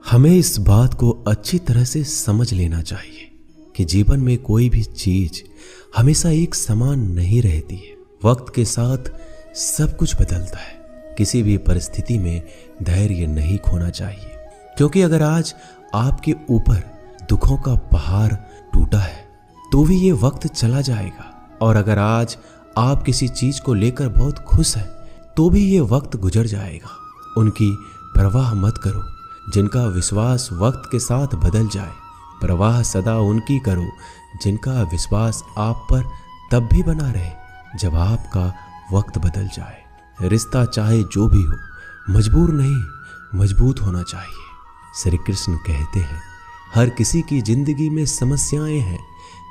हमें इस बात को अच्छी तरह से समझ लेना चाहिए कि जीवन में कोई भी चीज हमेशा एक समान नहीं रहती है। वक्त के साथ सब कुछ बदलता है। किसी भी परिस्थिति में धैर्य नहीं खोना चाहिए, क्योंकि अगर आज आपके ऊपर दुखों का पहाड़ टूटा है तो भी ये वक्त चला जाएगा, और अगर आज आप किसी चीज को लेकर बहुत खुश हैं तो भी ये वक्त गुजर जाएगा। उनकी परवाह मत करो जिनका विश्वास वक्त के साथ बदल जाए। परवाह सदा उनकी करो जिनका विश्वास आप पर तब भी बना रहे जब आपका वक्त बदल जाए। रिश्ता चाहे जो भी हो, मजबूर नहीं मजबूत होना चाहिए। श्री कृष्ण कहते हैं, हर किसी की जिंदगी में समस्याएं हैं,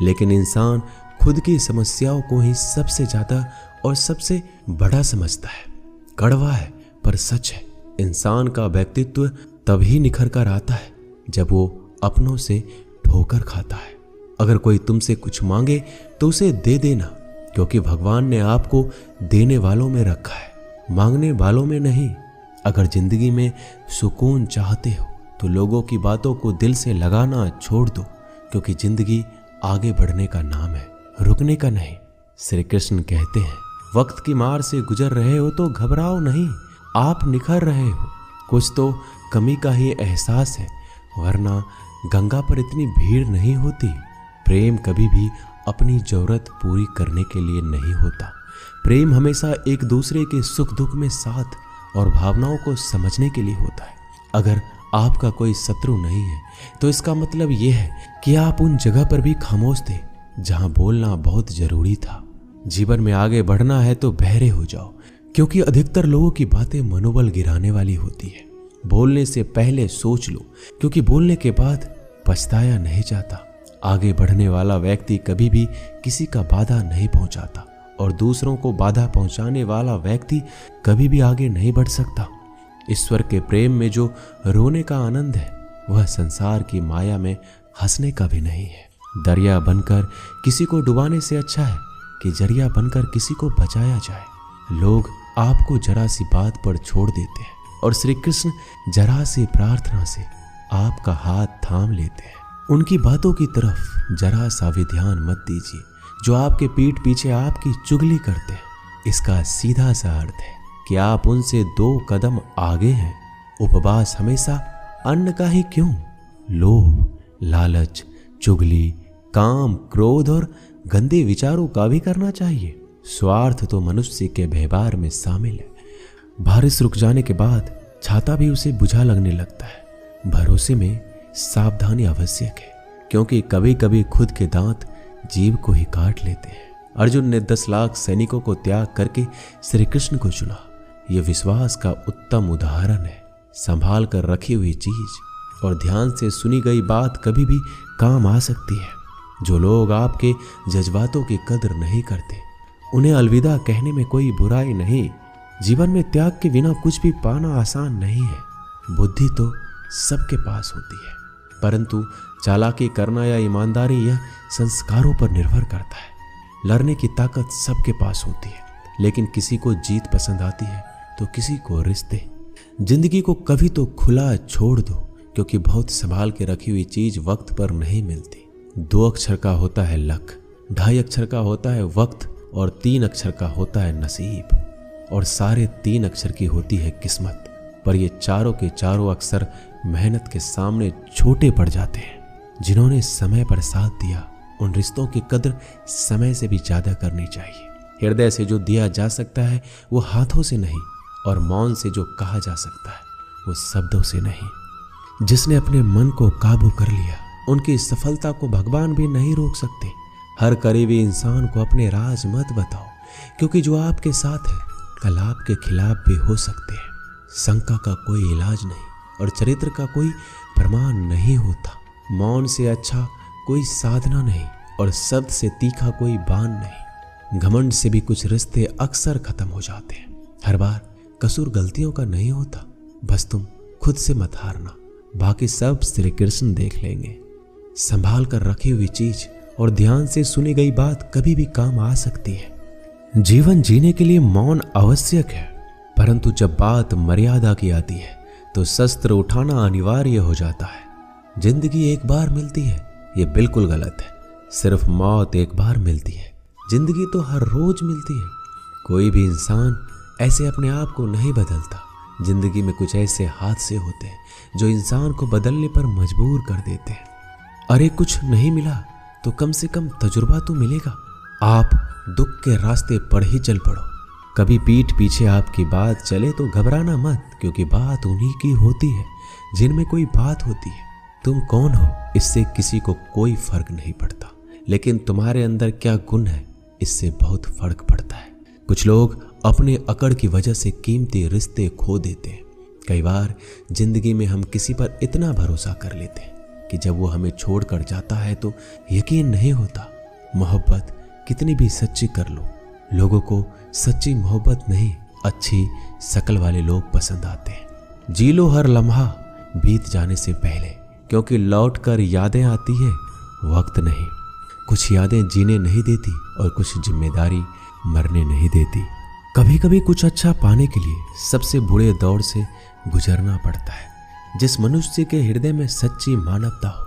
लेकिन इंसान खुद की समस्याओं को ही सबसे ज्यादा और सबसे बड़ा समझता है। कड़वा है पर सच है। इंसान का व्यक्तित्व तभी निखर कर आता है जब वो अपनों से ठोकर खाता है। अगर कोई तुमसे कुछ मांगे तो उसे दे देना, क्योंकि भगवान ने आपको देने वालों में रखा है, मांगने वालों में नहीं। अगर जिंदगी में सुकून चाहते हो तो लोगों की बातों को दिल से लगाना छोड़ दो, क्योंकि जिंदगी आगे बढ़ने का नाम है, रुकने का नहीं। श्री कृष्ण कहते हैं, वक्त की मार से गुजर रहे हो तो घबराओ नहीं, आप निखर रहे हो। कुछ तो कमी का ही एहसास है, वरना गंगा पर इतनी भीड़ नहीं होती। प्रेम कभी भी अपनी जरूरत पूरी करने के लिए नहीं होता। प्रेम हमेशा एक दूसरे के सुख दुख में साथ और भावनाओं को समझने के लिए होता है। अगर आपका कोई शत्रु नहीं है तो इसका मतलब यह है कि आप उन जगह पर भी खामोश थे जहां बोलना बहुत जरूरी था। जीवन में आगे बढ़ना है तो बहरे हो जाओ, क्योंकि अधिकतर लोगों की बातें मनोबल गिराने वाली होती है। बोलने से पहले सोच लो, क्योंकि बोलने के बाद पछताया नहीं जाता। आगे बढ़ने वाला व्यक्ति कभी भी किसी का बाधा नहीं पहुंचाता, और दूसरों को बाधा पहुंचाने वाला व्यक्ति कभी भी आगे नहीं बढ़ सकता। ईश्वर के प्रेम में जो रोने का आनंद है, वह संसार की माया में हंसने का भी नहीं है। दरिया बनकर किसी को डुबाने से अच्छा है कि जरिया बनकर किसी को बचाया जाए। लोग आपको जरा सी बात पर छोड़ देते हैं, और श्री कृष्ण जरा सी प्रार्थना से आपका हाथ थाम लेते हैं। उनकी बातों की तरफ जरा सा भी ध्यान मत दीजिए जो आपके पीठ पीछे आपकी चुगली करते हैं। इसका सीधा सा अर्थ है कि आप उनसे 2 कदम आगे हैं। उपवास हमेशा अन्न का ही क्यों, लोभ, लालच, चुगली, काम, क्रोध और गंदे विचारों का भी करना चाहिए। स्वार्थ तो मनुष्य के व्यवहार में शामिल है। बारिश रुक जाने के बाद छाता भी उसे बुझा लगने लगता है। भरोसे में सावधानी आवश्यक है, क्योंकि कभी कभी खुद के दांत जीभ को ही काट लेते हैं। अर्जुन ने 10 लाख सैनिकों को त्याग करके श्री कृष्ण को चुना। यह विश्वास का उत्तम उदाहरण है। संभाल कर रखी हुई चीज और ध्यान से सुनी गई बात कभी भी काम आ सकती है। जो लोग आपके जज्बातों की कदर नहीं करते, उन्हें अलविदा कहने में कोई बुराई नहीं। जीवन में त्याग के बिना कुछ भी पाना आसान नहीं है। बुद्धि तो सबके पास होती है, परंतु चालाकी करना या ईमानदारी यह संस्कारों पर निर्भर करता है। लड़ने की ताकत सबके पास होती है, लेकिन किसी को जीत पसंद आती है तो किसी को रिश्ते। जिंदगी को कभी तो खुला छोड़ दो, क्योंकि बहुत संभाल के रखी हुई चीज वक्त पर नहीं मिलती। 2 अक्षर का होता है लक, 2.5 अक्षर का होता है वक्त, और 3 अक्षर का होता है नसीब, और सारे 3 अक्षर की होती है किस्मत। पर ये चारों के चारों अक्षर मेहनत के सामने छोटे पड़ जाते हैं। जिन्होंने समय पर साथ दिया, उन रिश्तों की कदर समय से भी ज्यादा करनी चाहिए। हृदय से जो दिया जा सकता है वो हाथों से नहीं, और मौन से जो कहा जा सकता है वो शब्दों से नहीं। जिसने अपने मन को काबू कर लिया, उनकी सफलता को भगवान भी नहीं रोक सकते। हर करीबी इंसान को अपने राज मत बताओ, क्योंकि जो आपके साथ है कल आपके खिलाफ भी हो सकते हैं। शंका का कोई इलाज नहीं, और चरित्र का कोई प्रमाण नहीं होता। मौन से अच्छा कोई साधना नहीं, और शब्द से तीखा कोई बाण नहीं। घमंड से भी कुछ रिश्ते अक्सर खत्म हो जाते हैं। हर बार कसूर गलतियों का नहीं होता। बस तुम खुद से मत हारना, बाकी सब श्री कृष्ण देख लेंगे। संभाल कर रखी हुई चीज और ध्यान से सुनी गई बात कभी भी काम आ सकती है। जीवन जीने के लिए मौन आवश्यक है, परंतु जब बात मर्यादा की आती है तो शस्त्र उठाना अनिवार्य हो जाता है। जिंदगी एक बार मिलती है, ये बिल्कुल गलत है। सिर्फ मौत एक बार मिलती है। जिंदगी तो हर रोज मिलती है। कोई भी इंसान ऐसे अपने आप को नहीं बदलता। जिंदगी में कुछ ऐसे हादसे होते हैं जो इंसान को बदलने पर मजबूर कर देते हैं। अरे कुछ नहीं मिला तो कम से कम तजुर्बा तो मिलेगा। आप दुख के रास्ते पर ही चल पड़ो। कभी पीठ पीछे आपकी बात चले तो घबराना मत, क्योंकि बात उन्हीं की होती है जिनमें कोई बात होती है। तुम कौन हो इससे किसी को कोई फर्क नहीं पड़ता, लेकिन तुम्हारे अंदर क्या गुण है इससे बहुत फर्क पड़ता है। कुछ लोग अपने अकड़ की वजह से कीमती रिश्ते खो देते हैं। कई बार जिंदगी में हम किसी पर इतना भरोसा कर लेते हैं कि जब वो हमें छोड़कर जाता है तो यकीन नहीं होता। मोहब्बत कितनी भी सच्ची कर लो, लोगों को सच्ची मोहब्बत नहीं, अच्छी शक्ल वाले लोग पसंद आते हैं। जी लो हर लम्हा बीत जाने से पहले, क्योंकि लौट कर यादें आती है, वक्त नहीं। कुछ यादें जीने नहीं देती और कुछ जिम्मेदारी मरने नहीं देती। कभी कभी कुछ अच्छा पाने के लिए सबसे बुरे दौर से गुजरना पड़ता है। जिस मनुष्य के हृदय में सच्ची मानवता हो,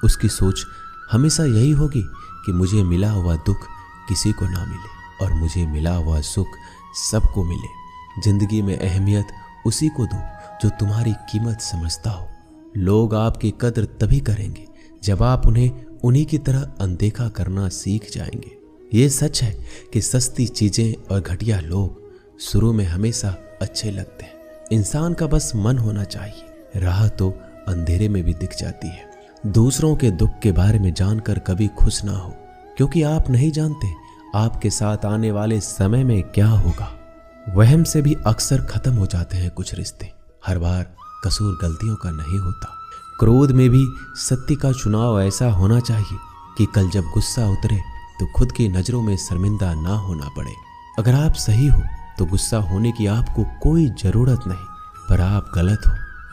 उसकी सोच हमेशा यही होगी कि मुझे मिला हुआ दुख किसी को ना मिले और मुझे मिला हुआ सुख सबको मिले। जिंदगी में अहमियत उसी को दो जो तुम्हारी कीमत समझता हो। लोग आपकी कदर तभी करेंगे जब आप उन्हें उन्हीं की तरह अनदेखा करना सीख जाएंगे। ये सच है कि सस्ती चीजें और घटिया लोग शुरू में हमेशा अच्छे लगते हैं। इंसान का बस मन होना चाहिए, राह तो अंधेरे में भी दिख जाती है। दूसरों के दुख के बारे में जानकर कभी खुश ना हो, क्योंकि आप नहीं जानते आपके साथ आने वाले समय में क्या होगा। वहम से भी अक्सर खत्म हो जाते हैं कुछ रिश्ते। हर बार कसूर गलतियों का नहीं होता। क्रोध में भी सत्य का चुनाव ऐसा होना चाहिए कि कल जब गुस्सा उतरे तो खुद की नजरों में शर्मिंदा ना होना पड़े। अगर आप सही हो तो गुस्सा होने की आपको कोई जरूरत नहीं, पर आप गलत हो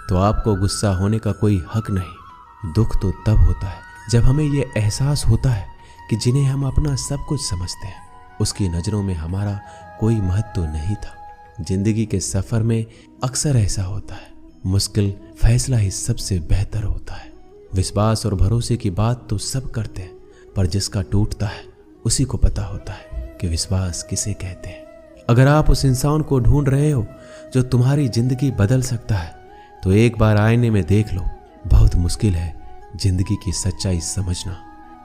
तो आपको गुस्सा होने का कोई हक नहीं। दुख तो तब होता है जब हमें ये एहसास होता है कि जिन्हें हम अपना सब कुछ समझते हैं, उसकी नज़रों में हमारा कोई महत्व नहीं था। जिंदगी के सफ़र में अक्सर ऐसा होता है, मुश्किल फैसला ही सबसे बेहतर होता है। विश्वास और भरोसे की बात तो सब करते हैं, पर जिसका टूटता है उसी को पता होता है कि विश्वास किसे कहते हैं। अगर आप उस इंसान को ढूंढ रहे हो जो तुम्हारी जिंदगी बदल सकता है, तो एक बार आईने में देख लो। बहुत मुश्किल है जिंदगी की सच्चाई समझना।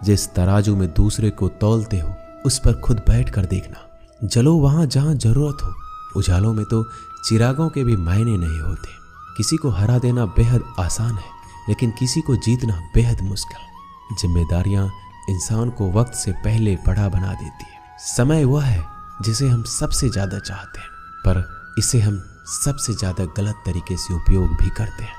जिस तराजू में दूसरे को तौलते हो, उस पर खुद बैठ कर देखना। जलो वहां जहां जरूरत हो। उजालों में तो चिरागों के भी मायने नहीं होते। किसी को हरा देना बेहद आसान है, लेकिन किसी को जीतना बेहद मुश्किल। जिम्मेदारियां इंसान को वक्त से पहले बड़ा बना देती है। समय वह है जिसे हम सबसे ज्यादा चाहते हैं, पर इसे हम सबसे ज्यादा गलत तरीके से उपयोग भी करते हैं।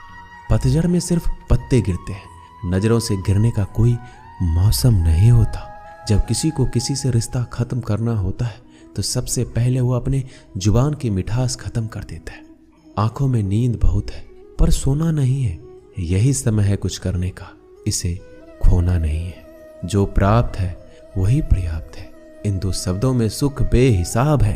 पतझड़ में सिर्फ पत्ते गिरते हैं, नजरों से गिरने का कोई मौसम नहीं होता। जब किसी को किसी से रिश्ता खत्म करना होता है तो सबसे पहले वो अपने जुबान की मिठास खत्म कर देता है। आंखों में नींद बहुत है, पर सोना नहीं है। यही समय है कुछ करने का, इसे खोना नहीं है। जो प्राप्त है वही पर्याप्त है। इन दो शब्दों में सुख बेहिसाब है।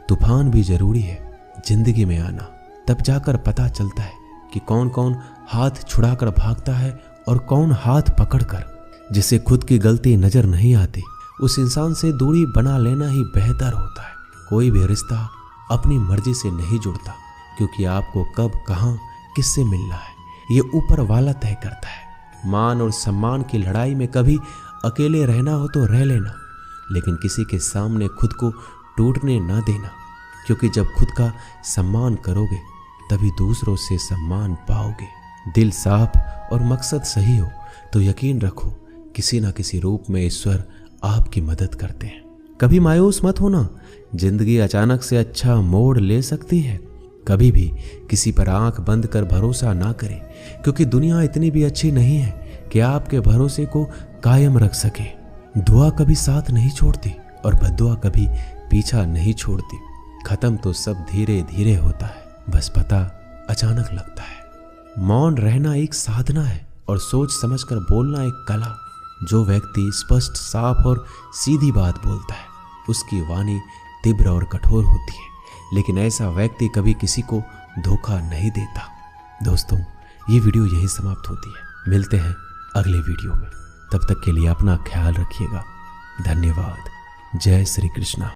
तूफान भी जरूरी है जिंदगी में आना, तब जाकर पता चलता है कि कौन कौन हाथ छुड़ाकर भागता है और कौन हाथ पकड़कर। जिसे खुद की गलती नजर नहीं आती, उस इंसान से दूरी बना लेना ही बेहतर होता है। कोई भी रिश्ता अपनी मर्जी से नहीं जुड़ता, क्योंकि आपको कब कहां किससे मिलना है ये ऊपर वाला तय करता है। मान और सम्मान की लड़ाई में कभी अकेले रहना हो तो रह लेना, लेकिन किसी के सामने खुद को टूटने ना देना, क्योंकि जब खुद का सम्मान करोगे तभी दूसरों से सम्मान पाओगे। दिल साफ और मकसद सही हो तो यकीन रखो किसी ना किसी रूप में ईश्वर आपकी मदद करते हैं। कभी मायूस मत होना, जिंदगी अचानक से अच्छा मोड़ ले सकती है। कभी भी किसी पर आंख बंद कर भरोसा ना करें, क्योंकि दुनिया इतनी भी अच्छी नहीं है कि आपके भरोसे को कायम रख सके। दुआ कभी साथ नहीं छोड़ती और बद्दुआ कभी पीछा नहीं छोड़ती। खत्म तो सब धीरे धीरे होता है, बस पता अचानक लगता है। मौन रहना एक साधना है और सोच समझकर बोलना एक कला। जो व्यक्ति स्पष्ट, साफ और सीधी बात बोलता है, उसकी वाणी तीव्र और कठोर होती है, लेकिन ऐसा व्यक्ति कभी किसी को धोखा नहीं देता। दोस्तों, ये वीडियो यही समाप्त होती है। मिलते हैं अगले वीडियो में। तब तक के लिए अपना ख्याल रखिएगा। धन्यवाद। जय श्री कृष्णा।